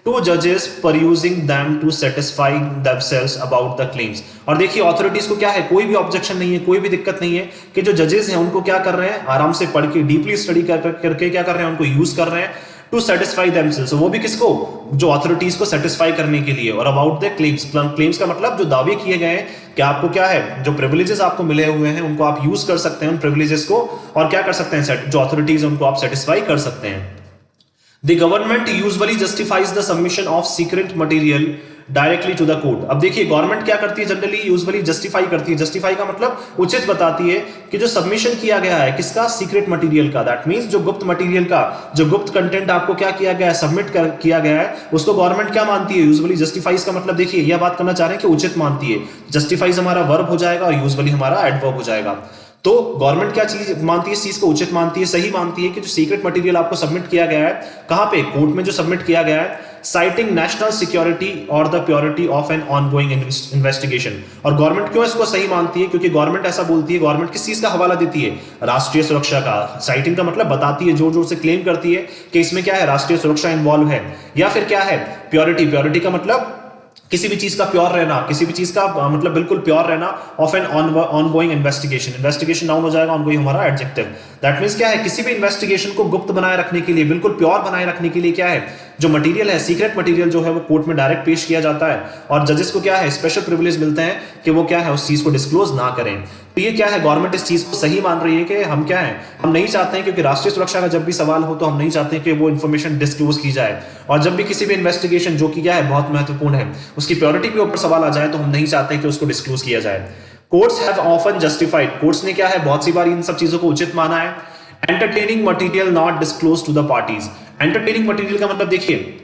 टू जजेस perusing them to satisfy themselves about the claims. और देखिए अथॉरिटीज को क्या है, कोई भी ऑब्जेक्शन नहीं है, कोई भी दिक्कत नहीं है कि जो जजेस हैं उनको क्या कर रहे हैं, आराम से पढ़ के, डीपली स्टडी करके क्या कर रहे हैं, उनको यूज कर रहे हैं टू सेटिस्फाई देमसेल्व्स, वो भी किसको, जो अथॉरिटीज को सेटिस्फाई करने के लिए। और अबाउट द क्लेम्स, क्लेम्स का मतलब जो दावे किए गए हैं कि आपको क्या है, जो प्रिविलेजेस आपको मिले हुए हैं उनको आप यूज कर सकते हैं उन प्रिविलेजेस को, और क्या कर सकते हैं, जो अथॉरिटीज है उनको आप सेटिस्फाई कर सकते हैं। The government usually justifies the submission of secret material directly to the court. अब देखिए गवर्नमेंट क्या करती है, जनरली यूजुअली जस्टिफाई करती है, जस्टिफाई का मतलब उचित बताती है कि जो सबमिशन किया गया है किसका, सीक्रेट मटेरियल का, दैट मींस जो गुप्त मटेरियल का, जो गुप्त कंटेंट आपको क्या किया गया है, सबमिट किया गया है, उसको गवर्नमेंट क्या मानती है, यूजुअली जस्टिफाइज का मतलब देखिए यह बात करना चाह रहे हैं कि उचित मानती है। जस्टिफाइज हमारा वर्ब हो जाएगा और यूजुअली हमारा एडवर्ब हो जाएगा। तो गवर्नमेंट क्या चीज मानती है, इस चीज को उचित मानती है, सही मानती है कि जो सीक्रेट मटेरियल आपको सबमिट किया गया है, कहां पे, कोर्ट में जो सबमिट किया गया है, साइटिंग नेशनल सिक्योरिटी और the purity of an ongoing investigation. और गवर्नमेंट क्यों इसको सही मानती है, क्योंकि गवर्नमेंट ऐसा बोलती है, गवर्नमेंट किस चीज का हवाला देती है, राष्ट्रीय सुरक्षा का। साइटिंग का मतलब बताती है, जोर जोर से क्लेम करती है कि इसमें क्या है, राष्ट्रीय सुरक्षा इन्वॉल्व है। या फिर क्या है, प्योरिटी, प्योरिटी का मतलब किसी भी चीज का प्योर रहना, किसी भी चीज का मतलब बिल्कुल प्योर रहना, of an ongoing investigation, investigation noun हो जाएगा, ऑनगोइंग हमारा एडजेक्टिव। दैट मींस क्या है, किसी भी इन्वेस्टिगेशन को गुप्त बनाए रखने के लिए, बिल्कुल प्योर बनाए रखने के लिए क्या है, जो मटेरियल है, सीक्रेट मटेरियल जो है वो कोर्ट में डायरेक्ट पेश किया जाता है, और जजेस को क्या है, स्पेशल प्रिविलेज मिलते हैं कि वो क्या है, उस चीज को डिस्क्लोज ना करें। तो ये क्या है, गवर्नमेंट इस चीज को सही मान रही है कि हम क्या है, हम नहीं चाहते हैं, क्योंकि राष्ट्रीय सुरक्षा का जब भी सवाल हो तो हम नहीं चाहते हैं कि वो इन्फॉर्मेशन डिस्क्लोज की जाए। और जब भी किसी भी इन्वेस्टिगेशन जो कि क्या है, बहुत महत्वपूर्ण है, उसकी प्योरिटी के ऊपर सवाल आ जाए तो हम नहीं चाहते कि उसको डिस्क्लोज किया जाए। Courts have often justified, courts ने क्या है, बहुत सी बार इन सब चीजों को उचित माना है। Entertaining material not disclose to the parties. Entertaining material का मतलब देखिए,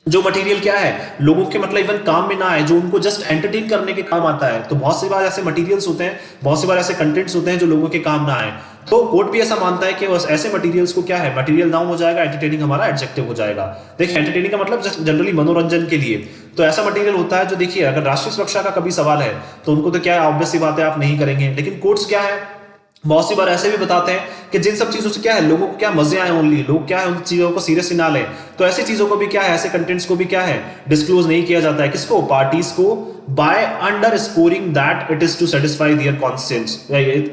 जो मटेरियल क्या है, लोगों के मतलब इवन काम में ना आए, जो उनको जस्ट एंटरटेन करने के काम आता है। तो बहुत सी बार ऐसे मटेरियल्स होते हैं, बहुत सी बार ऐसे कंटेंट्स होते हैं जो लोगों के काम ना आए, तो कोर्ट भी ऐसा मानता है कि बस ऐसे मटेरियल्स को क्या है, मटेरियल नाउन हो जाएगा, एंटरटेनिंग हमारा एडजेक्टिव हो जाएगा। देखिए एंटरटेनिंग का मतलब जनरली मनोरंजन के लिए, तो ऐसा मटेरियल होता है जो, देखिए अगर राष्ट्रीय सुरक्षा का कभी सवाल है तो उनको तो क्या है, ऑब्वियस सी बात है आप नहीं करेंगे, लेकिन कोर्ट्स क्या है बहुत सी बार ऐसे भी बताते हैं कि जिन सब चीजों से क्या है लोगों को क्या मजे आए, ओनली लोग क्या है उन चीजों को सीरियसली ना लें, तो ऐसी चीजों को भी क्या है, ऐसे कंटेंट्स को भी क्या है डिस्क्लोज नहीं किया जाता है। किसको, पार्टीज को, by underscoring that it is to satisfy their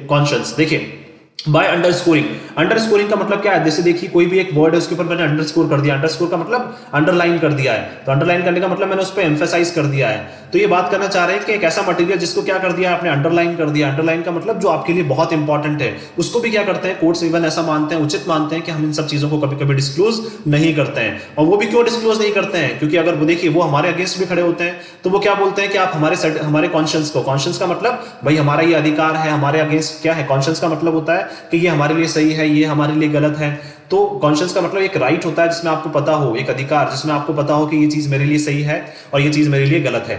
conscience. देखिए बाय अंडरस्कोरिंग का मतलब क्या है, जैसे देखिए कोई भी एक वर्ड है उसके ऊपर मैंने अंडरस्कोर कर दिया, अंडरस्कोर का मतलब अंडरलाइन कर दिया है, तो अंडरलाइन करने का मतलब मैंने उस पर एम्फेसाइज कर दिया है। तो ये बात करना चाह रहे हैं कि एक ऐसा मटेरियल जिसको क्या कर दिया आपने, अंडरलाइन कर दिया। अंडरलाइन का मतलब जो आपके लिए बहुत इंपॉर्टेंट है उसको भी क्या करते हैं कोर्ट्स इवन ऐसा मानते हैं, उचित मानते हैं कि हम इन सब चीजों को कभी कभी डिस्क्लोज नहीं करते हैं। और वो भी क्यों डिस्क्लोज नहीं करते हैं, क्योंकि अगर वो देखिए वो हमारे अगेंस्ट भी खड़े होते हैं, तो वो क्या बोलते हैं कि आप हमारे कॉन्शियंस को, कॉन्शियंस का मतलब भाई हमारा ये अधिकार है, हमारे अगेंस्ट क्या है, कॉन्शियंस का मतलब होता है कि ये हमारे लिए सही है, ये हमारे लिए गलत है। तो कॉन्शियस का मतलब एक राइट होता है जिसमें आपको पता हो, एक अधिकार जिसमें आपको पता हो कि ये चीज मेरे लिए सही है और ये चीज मेरे लिए गलत है।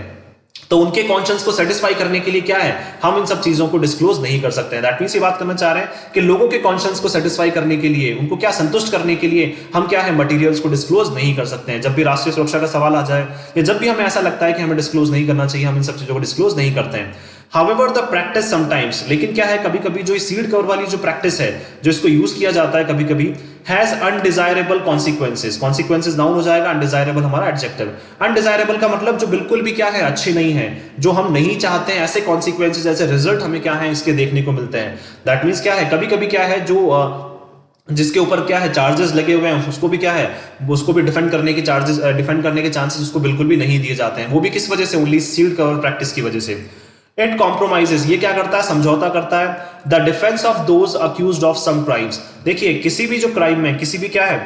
तो उनके कॉन्शियंस को सेटिस्फाई करने के लिए क्या है, हम इन सब चीजों को डिस्क्लोज नहीं कर सकते हैं। दैट मींस ये बात करना चाह रहे हैं कि लोगों के कॉन्शियंस को सेटिस्फाई करने के लिए, उनको क्या संतुष्ट करने के लिए हम क्या है मटेरियल्स को डिस्क्लोज नहीं कर सकते हैं। जब भी राष्ट्रीय सुरक्षा का सवाल आ जाए या जब भी हमें ऐसा लगता है कि हमें डिस्क्लोज नहीं करना चाहिए, हम इन सब चीजों को डिस्क्लोज नहीं करते हैं। However, the practice sometimes, लेकिन क्या है कभी कभी जो सीड कवर वाली जो प्रैक्टिस है, जो इसको यूज किया जाता है कभी कभी, has undesirable consequences. Consequences noun हो जाएगा, अनडिजायरेबल हमारा एडजेक्टिव। अनडिजायरेबल का मतलब जो बिल्कुल भी क्या है अच्छे नहीं है, जो हम नहीं चाहते हैं, ऐसे कॉन्सिक्वेंसेज, ऐसे रिजल्ट हमें क्या है इसके देखने को मिलते हैं। दैट मीन्स क्या है कभी कभी क्या है जो जिसके ऊपर क्या है चार्जेस लगे हुए हैं उसको भी क्या है, उसको भी डिफेंड करने के चांसेस उसको बिल्कुल भी नहीं दिए जाते हैं। वो भी किस वजह से, ओनली सील्ड कवर प्रैक्टिस की वजह से। इट कॉम्प्रोमाइजेस, ये क्या करता है, समझौता करता है the defence of those accused of some crimes. देखिए किसी भी जो क्राइम में, किसी भी क्या है,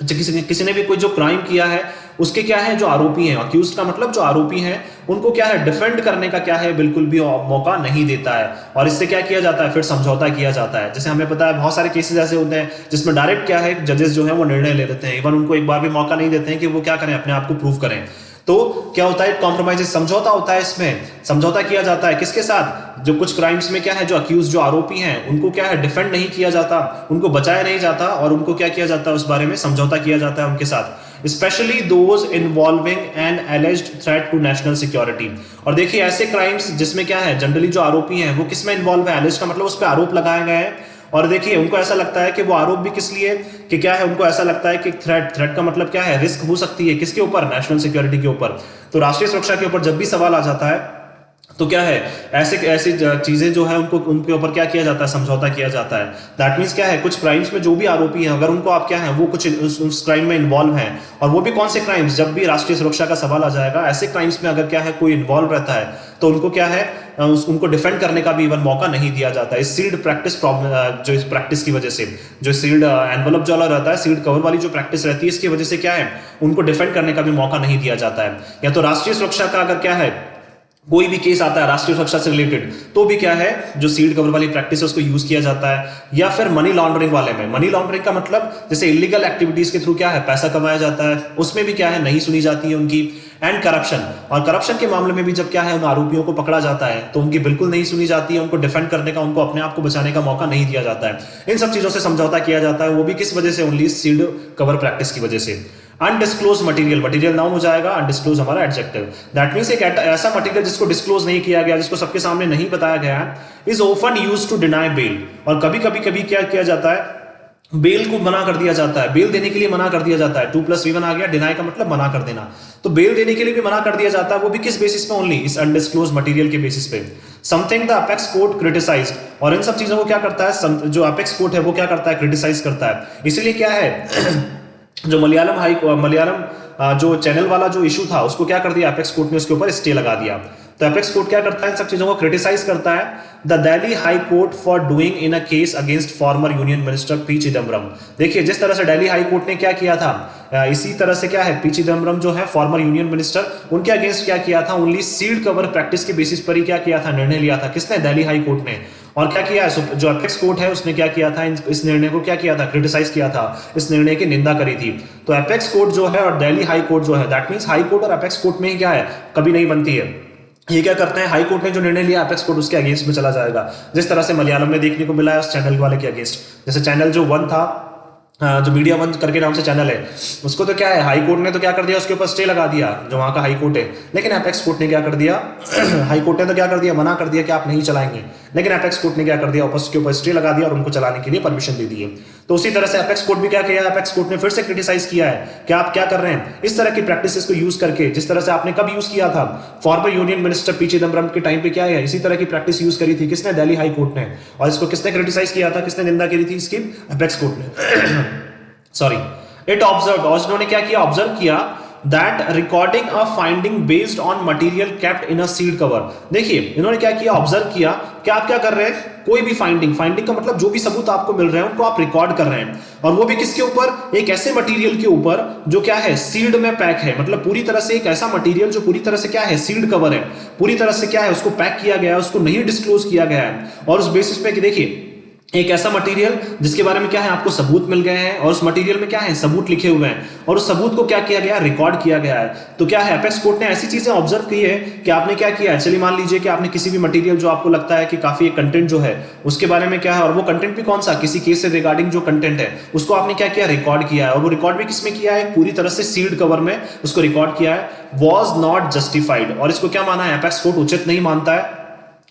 किसी ने भी कोई जो क्राइम किया है उसके क्या है जो आरोपी हैं, अक्यूज्ड का मतलब जो आरोपी हैं, उनको क्या है डिफेंड करने का क्या है बिल्कुल भी मौका नहीं देता है। और इससे क्या किया जाता है, फिर समझौता किया जाता है। जैसे हमें पता है बहुत सारे केसेस ऐसे होते हैं जिसमें डायरेक्ट क्या है जजेस जो है वो निर्णय ले लेते हैं, इवन उनको एक बार भी मौका नहीं देते हैं कि वो क्या करें, अपने आप को प्रूव करें। तो क्या होता है, कॉम्प्रोमाइज, समझौता होता है, इसमें समझौता किया जाता है किसके साथ, जो कुछ क्राइम्स में क्या है जो अक्यूज जो आरोपी हैं उनको क्या है डिफेंड नहीं किया जाता, उनको बचाया नहीं जाता, और उनको क्या किया जाता है उस बारे में समझौता किया जाता है उनके साथ, specially those involving an alleged threat to national security. और देखिए ऐसे क्राइम्स जिसमें क्या है जनरली जो आरोपी हैं वो किसमें इन्वॉल्व है, एलिज्ड का मतलब उस पर आरोप लगाए गए हैं, और देखिए उनको ऐसा लगता है कि वो आरोप भी किस लिए, कि क्या है उनको ऐसा लगता है कि थ्रेट का मतलब क्या है, रिस्क हो सकती है किसके ऊपर, नेशनल सिक्योरिटी के ऊपर। तो राष्ट्रीय सुरक्षा के ऊपर जब भी सवाल आ जाता है तो क्या है ऐसे ऐसी चीजें जो है उनको उनके ऊपर क्या किया जाता है, समझौता किया जाता है। दैट मींस क्या है कुछ क्राइम्स में जो भी आरोपी हैं अगर उनको आप क्या है वो कुछ उस क्राइम में इन्वॉल्व हैं, और वो भी कौन से क्राइम्स, जब भी राष्ट्रीय सुरक्षा का सवाल आ जाएगा ऐसे क्राइम्स में अगर क्या है कोई इन्वॉल्व रहता है तो उनको क्या है उनको डिफेंड करने का भी इवन मौका नहीं दिया जाता है। इस सील्ड प्रैक्टिस प्रॉब्लम, जो इस प्रैक्टिस की वजह से, जो सील्ड एनवलप जो रहता है, सील्ड कवर वाली जो प्रैक्टिस रहती है, इसकी वजह से क्या है उनको डिफेंड करने का भी मौका नहीं दिया जाता है। या तो राष्ट्रीय सुरक्षा का अगर क्या है कोई भी केस आता है राष्ट्रीय सुरक्षा से रिलेटेड तो भी क्या है जो सील्ड कवर वाली प्रैक्टिस है उसको यूज किया जाता है। या फिर मनी लॉन्ड्रिंग वाले में, मनी लॉन्ड्रिंग का मतलब जैसे इलीगल एक्टिविटीज के थ्रू क्या है पैसा कमाया जाता है, उसमें भी क्या है नहीं सुनी जाती है उनकी। एंड करप्शन, और करप्शन के मामले में भी जब क्या है उन आरोपियों को पकड़ा जाता है तो उनकी बिल्कुल नहीं सुनी जाती है, उनको डिफेंड करने का, उनको अपने आप को बचाने का मौका नहीं दिया जाता है। इन सब चीजों से समझौता किया जाता है, वो भी किस वजह से, ओनली सील्ड कवर प्रैक्टिस की वजह से। अनडिस्क्लोज मटेरियल, मटेरियल नाउन हो जाएगा, अनडिस्क्लोज हमारा एडजेक्टिव। दैट मींस एक ऐसा मटेरियल जिसको डिस्क्लोज नहीं किया गया, जिसको सबके सामने नहीं बताया गया है, is often used to deny bail. और कभी कभी क्या किया जाता है, बेल को मना कर दिया जाता है, बेल देने के लिए मना कर दिया जाता है। 2+V1 आ गया, डिनाई का मतलब मना कर देना, तो बेल देने के लिए भी मना कर दिया जाता है, वो भी किस बेसिस पे, ओनली इस अनडिस्क्लोज मटेरियल के बेसिस पे। Something the apex court criticised, और इन सब चीजों को क्या करता है जो अपेक्स कोर्ट है वो क्या करता है, क्रिटिसाइज करता है। इसीलिए क्या है जो मलयालम जो चैनल वाला जो इशू था उसको क्या कर दिया अपेक्स कोर्ट ने, उसके ऊपर स्टे लगा दिया। तो अपेक्स कोर्ट क्या करता है, इन सब चीजों को क्रिटिसाइज करता है। The Delhi high court for doing in a case against former union minister P Chidambaram. देखिए जिस तरह से दिल्ली हाई कोर्ट ने क्या किया था, इसी तरह से क्या है पी चिदम्बरम जो है फॉर्मर यूनियन मिनिस्टर, उनके अगेंस्ट क्या किया था, ओनली सील्ड कवर प्रैक्टिस के बेसिस पर ही क्या किया था, निर्णय लिया था। किसने, दिल्ली हाई कोर्ट ने। और क्या किया जो अपेक्स कोर्ट है उसने क्या किया था, इस निर्णय को क्या किया था, क्रिटिसाइज किया था, इस निर्णय की निंदा करी थी। तो अपेक्स कोर्ट जो है और दिल्ली हाई कोर्ट जो है, दैट मींस हाई कोर्ट और अपेक्स कोर्ट में ही क्या है कभी नहीं बनती है, ये क्या करते हैं, हाई कोर्ट ने जो निर्णय लिया अपेक्स कोर्ट उसके अगेंस्ट में चला जाएगा। जिस तरह से मलयालम में देखने को मिला है उस चैनल वाले के अगेंस्ट, जैसे चैनल जो वन था, जो मीडिया वन करके नाम से चैनल है, उसको तो क्या है हाई कोर्ट ने तो क्या कर दिया, उसके ऊपर स्टे लगा दिया जो वहां का हाई कोर्ट है। लेकिन एपेक्स कोर्ट ने क्या कर दिया हाई कोर्ट ने तो क्या कर दिया, मना कर दिया कि आप नहीं चलाएंगे, लेकिन एपेक्स कोर्ट ने क्या कर दिया, उसके ऊपर स्टे लगा दिया और उनको चलाने के लिए परमिशन दे दी है। तो उसी तरह से एपेक्स कोर्ट भी क्या किया, एपेक्स कोर्ट ने फिर से क्रिटिसाइज किया है कि आप क्या कर रहे हैं इस तरह की प्रैक्टिसेस को यूज करके, जिस तरह से आपने कब यूज किया था, former union minister P Chidambaram के टाइम पे क्या है, इसी तरह की प्रैक्टिस यूज करी थी किसने, दिल्ली हाई कोर्ट ने। और इसको किसने क्रिटिसाइज किया था, किसने निंदा करी थी इसकी, एपेक्स कोर्ट ने सॉरी। इट ऑब्जर्व, और इन्होंने क्या किया, ऑब्जर्व किया that recording a finding based on material kept in a sealed cover. देखिए इन्होंने क्या किया, ऑब्जर्व किया कि आप क्या कर रहे हैं, कोई भी फाइंडिंग का मतलब जो भी सबूत आपको मिल रहे हैं उनको आप रिकॉर्ड कर रहे हैं, और वो भी किसके ऊपर, एक ऐसे मटेरियल के ऊपर जो क्या है सील्ड में पैक है, मतलब पूरी तरह से एक ऐसा मटेरियल जो पूरी तरह से क्या है सील्ड कवर है, पूरी तरह से क्या है उसको पैक किया गया है, उसको नहीं डिस्क्लोज किया गया है। और उस बेसिस पे कि देखिए एक ऐसा मटेरियल जिसके बारे में क्या है आपको सबूत मिल गए हैं, और उस मटेरियल में क्या है सबूत लिखे हुए हैं, और उस सबूत को क्या किया गया, रिकॉर्ड किया गया है। तो क्या है एपेक्स कोर्ट ने ऐसी चीजें ऑब्जर्व की है कि आपने क्या किया है, चलिए मान लीजिए कि आपने किसी भी मटेरियल जो आपको लगता है कि काफी कंटेंट जो है उसके बारे में क्या है, और वो कंटेंट भी कौन सा, किसी केस से रिगार्डिंग जो कंटेंट है उसको आपने क्या किया, रिकॉर्ड किया है, और वो रिकॉर्ड भी किसमें किया है, पूरी तरह से सील्ड कवर में उसको रिकॉर्ड किया है, वॉज नॉट जस्टिफाइड। और इसको क्या माना है, एपेक्स कोर्ट उचित नहीं मानता है।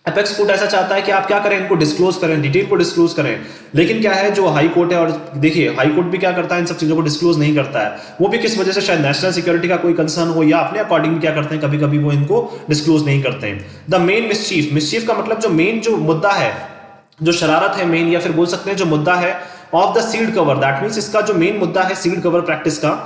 एपेक्स कोर्ट ऐसा चाहता है कि आप क्या करें, इनको डिस्क्लोज करें, डिटेल को डिस्क्लोज करें। लेकिन क्या है जो हाई कोर्ट है, और देखिए हाई कोर्ट भी क्या करता है, इन सब चीजों को डिस्क्लोज नहीं करता है। वो भी किस वजह से, शायद नेशनल सिक्योरिटी का कोई कंसर्न हो, या अपने अकॉर्डिंग क्या करते हैं, कभी कभी वो इनको डिस्क्लोज नहीं करते हैं। द मेन मिसचीफ, मिसचीफ का मतलब जो मेन जो मुद्दा है, जो शरारत है मेन, या फिर बोल सकते हैं जो मुद्दा है of the sealed cover, that means इसका जो मेन मुद्दा है सील्ड कवर प्रैक्टिस का,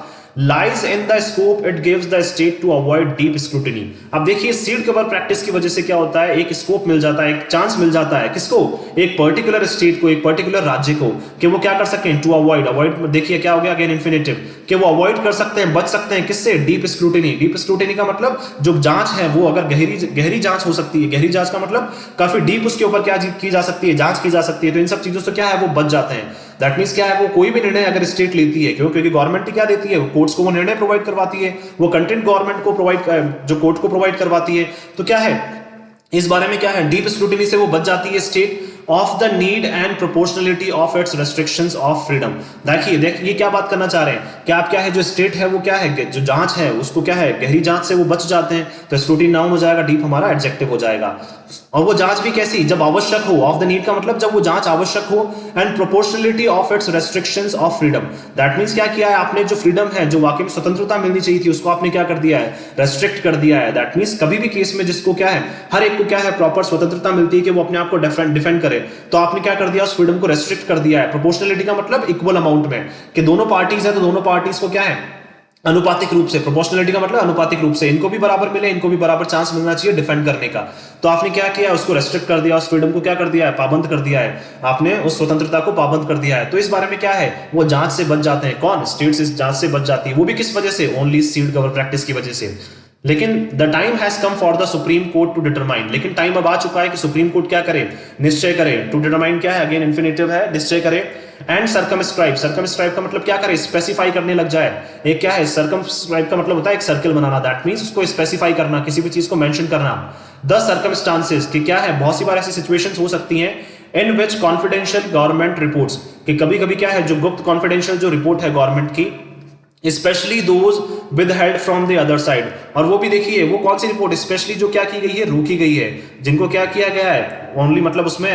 lies in the scope it gives the state to avoid deep scrutiny। अब देखिए सील्ड कवर प्रैक्टिस की वजह से क्या होता है, एक स्कोप मिल जाता है, एक चांस मिल जाता है, किसको, एक पर्टिकुलर स्टेट को, एक पर्टिकुलर राज्य को, कि वो क्या कर सकें, टू अवॉइड, अवॉइड देखिए क्या हो गया अगेन इन्फिनेटिव, कि वो अवॉइड कर सकते हैं, बच सकते हैं किससे, डीप स्क्रूटिनी। डीप स्क्रूटिनी का मतलब जो जांच है वो अगर गहरी जांच हो सकती है, गहरी जांच का मतलब काफी डीप उसके ऊपर क्या की जा सकती है, जांच की जा सकती है, तो इन सब चीजों से क्या है वो बच जाते हैं। दैट मीन्स क्या है, वो कोई भी निर्णय अगर स्टेट लेती है, क्योंकि गवर्नमेंट क्या देती है, कोर्ट्स को वो निर्णय प्रोवाइड करवाती है, वो कंटेंट गवर्नमेंट को प्रोवाइड, जो कोर्ट को प्रोवाइड करवाती है, तो क्या है इस बारे में क्या है, डीप स्क्रूटिनी से वो बच जाती है state of the need and proportionality of its restrictions of freedom. देखिए क्या बात करना चाह रहे हैं कि आप क्या है, जो स्टेट है वो क्या है, जो जांच है उसको क्या है, गहरी जांच से वो बच जाते हैं, तो स्क्रूटिनी नाउन हो जाएगा, डीप हमारा एडजेक्टिव हो जाएगा। और वो जांच भी कैसी, जब आवश्यक हो, ऑफ द नीड का मतलब जब वो जांच आवश्यक हो, and proportionality of its restrictions of freedom, that means क्या किया है आपने, जो फ्रीडम है, जो वाकई में स्वतंत्रता मिलनी चाहिए थी, उसको आपने क्या कर दिया है, रेस्ट्रिक्ट कर दिया है। दैट मींस कभी भी केस में जिसको क्या है, हर एक को क्या है प्रॉपर स्वतंत्रता मिलती है कि वो अपने आप को डिफेंड करे, तो आपने क्या कर दिया, उस फ्रीडम को रेस्ट्रिक्ट कर दिया है। प्रोपोर्शनलिटी का मतलब इक्वल अमाउंट में, कि दोनों पार्टीज है तो दोनों पार्टीज को क्या है अनुपातिक रूप से, प्रोपोर्शनलिटी का मतलब अनुपातिक रूप से, इनको भी बराबर मिले, इनको भी बराबर चांस मिलना चाहिए डिफेंड करने का। तो आपने क्या किया, उसको रेस्ट्रिक्ट कर दिया, उस फ्रीडम को क्या कर दिया है, पाबंद कर दिया है, आपने उस स्वतंत्रता को पाबंद कर दिया है। तो इस बारे में क्या है, वो जांच से बच जाते हैं, कौन, स्टेट्स इस जांच से बच जाती है, वो भी किस वजह से, ओनली सील्ड कवर प्रैक्टिस की वजह से। लेकिन the time has come for the supreme court to determine, लेकिन टाइम अब आ चुका है कि सुप्रीम कोर्ट क्या करे, निश्चय करे। टू डिटरमाइन क्या है, अगेन इन्फिनेटिव है, निश्चय करे। एंड सर्कमस्क्राइब, सर्कमस्क्राइब का मतलब क्या करे, स्पेसिफाई करने लग जाए। एक क्या है, सर्कमस्क्राइब का मतलब होता है एक सर्कल बनाना, दैट मींस उसको स्पेसिफाई करना, किसी भी चीज को मेंशन करना। द सर्कमस्टांसेस कि क्या है, बहुत सी बार ऐसी सिचुएशंस हो सकती हैं इन विच कॉन्फिडेंशियल गवर्नमेंट रिपोर्ट्स, कि कभी कभी क्या है, जो गुप्त कॉन्फिडेंशियल जो रिपोर्ट है गवर्नमेंट की, specially those with held from the other side, और वो भी देखिए वो कौन सी रिपोर्ट, स्पेशली जो क्या की गई है, रोकी गई है, जिनको क्या किया गया है, ओनली मतलब उसमें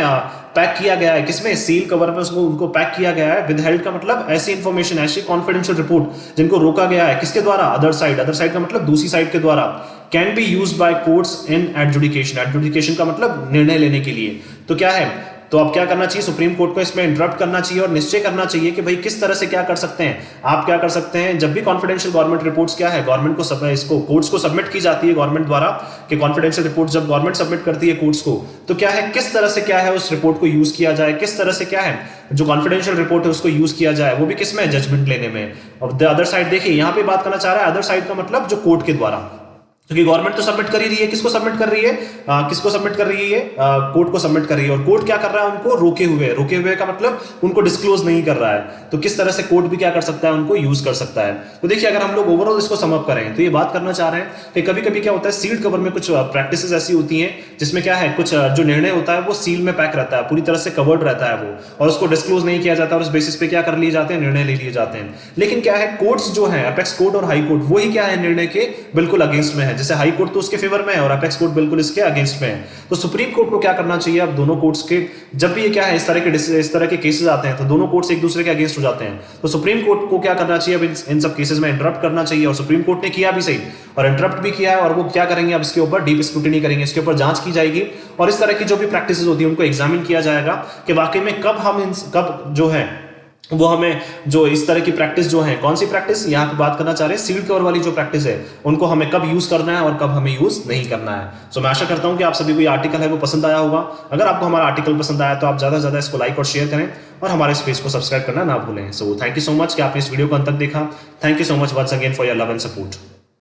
पैक किया गया है, किसमें, सील कवर में उसको उनको पैक किया गया है। विद हेल्ड का मतलब ऐसी इंफॉर्मेशन, ऐसी कॉन्फिडेंशियल रिपोर्ट जिनको रोका गया है, किसके द्वारा, अदर साइड, अदर साइड का मतलब दूसरी साइड के द्वारा। Can be used by courts in adjudication, adjudication का मतलब निर्णय लेने के लिए। तो क्या है, तो अब क्या करना चाहिए, सुप्रीम कोर्ट को इसमें इंटरप्ट करना चाहिए और निश्चय करना चाहिए कि भाई किस तरह से क्या कर सकते हैं, आप क्या कर सकते हैं। जब भी कॉन्फिडेंशियल गवर्नमेंट रिपोर्ट्स क्या है, गवर्नमेंट को इसको कोर्ट्स को सबमिट की जाती है गवर्नमेंट द्वारा, कि कॉन्फिडेंशियल रिपोर्ट जब गवर्नमेंट सबमिट करती है कोर्ट्स को, तो क्या है, किस तरह से क्या है उस रिपोर्ट को यूज किया जाए, किस तरह से क्या है जो कॉन्फिडेंशियल रिपोर्ट है उसको यूज किया जाए, वो भी किस में, जजमेंट लेने में। और द अदर साइड देखिए यहाँ पे बात करना चाह रहा है, अदर साइड का मतलब जो कोर्ट के द्वारा, क्योंकि गवर्नमेंट तो सबमिट कर ही रही है, किसको सबमिट कर रही है, किसको सबमिट कर रही है, कोर्ट को सबमिट कर रही है। और कोर्ट क्या कर रहा है, उनको रोके हुए का मतलब उनको डिस्क्लोज नहीं कर रहा है। तो किस तरह से कोर्ट भी क्या कर सकता है, उनको यूज कर सकता है। तो देखिए अगर हम लोग ओवरऑल इसको सम अप करें तो ये बात करना चाह रहे हैं कि कभी कभी क्या होता है, सील्ड कवर में कुछ प्रैक्टिसेस ऐसी होती हैं जिसमें क्या है, कुछ जो निर्णय होता है वो सील में पैक रहता है, पूरी तरह से कवर्ड रहता है वो, और उसको डिस्क्लोज नहीं किया जाता, और उस बेसिस पे क्या कर लिए जाते हैं, निर्णय ले लिए जाते हैं। लेकिन क्या है, कोर्ट्स जो है, अपेक्स कोर्ट और हाई कोर्ट, वही क्या है, निर्णय के बिल्कुल अगेंस्ट में है। जैसे हाई कोर्ट तो उसके फेवर में है और अपेक्स कोर्ट बिल्कुल इसके अगेंस्ट में है। तो सुप्रीम कोर्ट को क्या करना चाहिए, अब दोनों कोर्ट्स के जब भी ये क्या है, इस तरह के केसेस आते हैं तो दोनों कोर्ट्स एक दूसरे के अगेंस्ट हो जाते हैं। तो सुप्रीम कोर्ट को क्या करना चाहिए, अब इन सब केसेस में इंटरप्ट करना चाहिए, और सुप्रीम कोर्ट ने किया भी सही और इंटरप्ट भी किया है। और वो क्या करेंगे, अब इसके ऊपर डीप स्क्रूटिनी करेंगे, इसके ऊपर जांच की जाएगी, और इस तरह की जो भी प्रैक्टिसेस होती है उनको एग्जामिन किया जाएगा कि वाकई में कब जो है वो हमें जो इस तरह की प्रैक्टिस जो है, कौन सी प्रैक्टिस यहाँ पे बात करना चाह रहे हैं, सील्ड कवर वाली जो प्रैक्टिस है, उनको हमें कब यूज करना है और कब हमें यूज नहीं करना है। सो मैं आशा करता हूं कि आप सभी को ये आर्टिकल है वो पसंद आया होगा। अगर आपको हमारा आर्टिकल पसंद आया तो आप ज्यादा से ज्यादा इसको लाइक और शेयर करें, और हमारे इस पेज को सब्सक्राइब करना ना भूलें। So thank you so much कि आपने इस वीडियो को अंत तक देखा। Thank you so much once again for your love and support.